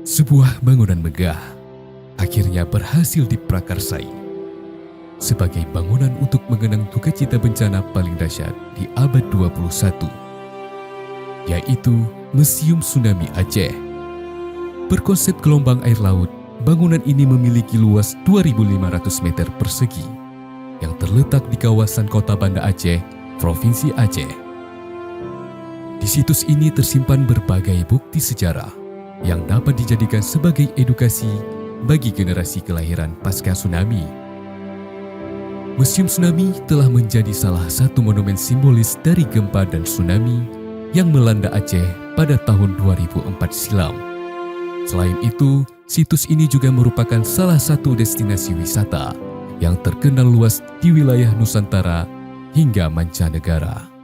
Sebuah bangunan megah akhirnya berhasil diprakarsai sebagai bangunan untuk mengenang duka cita bencana paling dahsyat di abad 21, yaitu Museum Tsunami Aceh. Berkonsep gelombang air laut, bangunan ini memiliki luas 2.500 meter persegi yang terletak di kawasan kota Banda Aceh, Provinsi Aceh. Di situs ini tersimpan berbagai bukti sejarah yang dapat dijadikan sebagai edukasi bagi generasi kelahiran pasca tsunami. Museum Tsunami telah menjadi salah satu monumen simbolis dari gempa dan tsunami yang melanda Aceh pada tahun 2004 silam. Selain itu, situs ini juga merupakan salah satu destinasi wisata yang terkenal luas di wilayah Nusantara hingga mancanegara.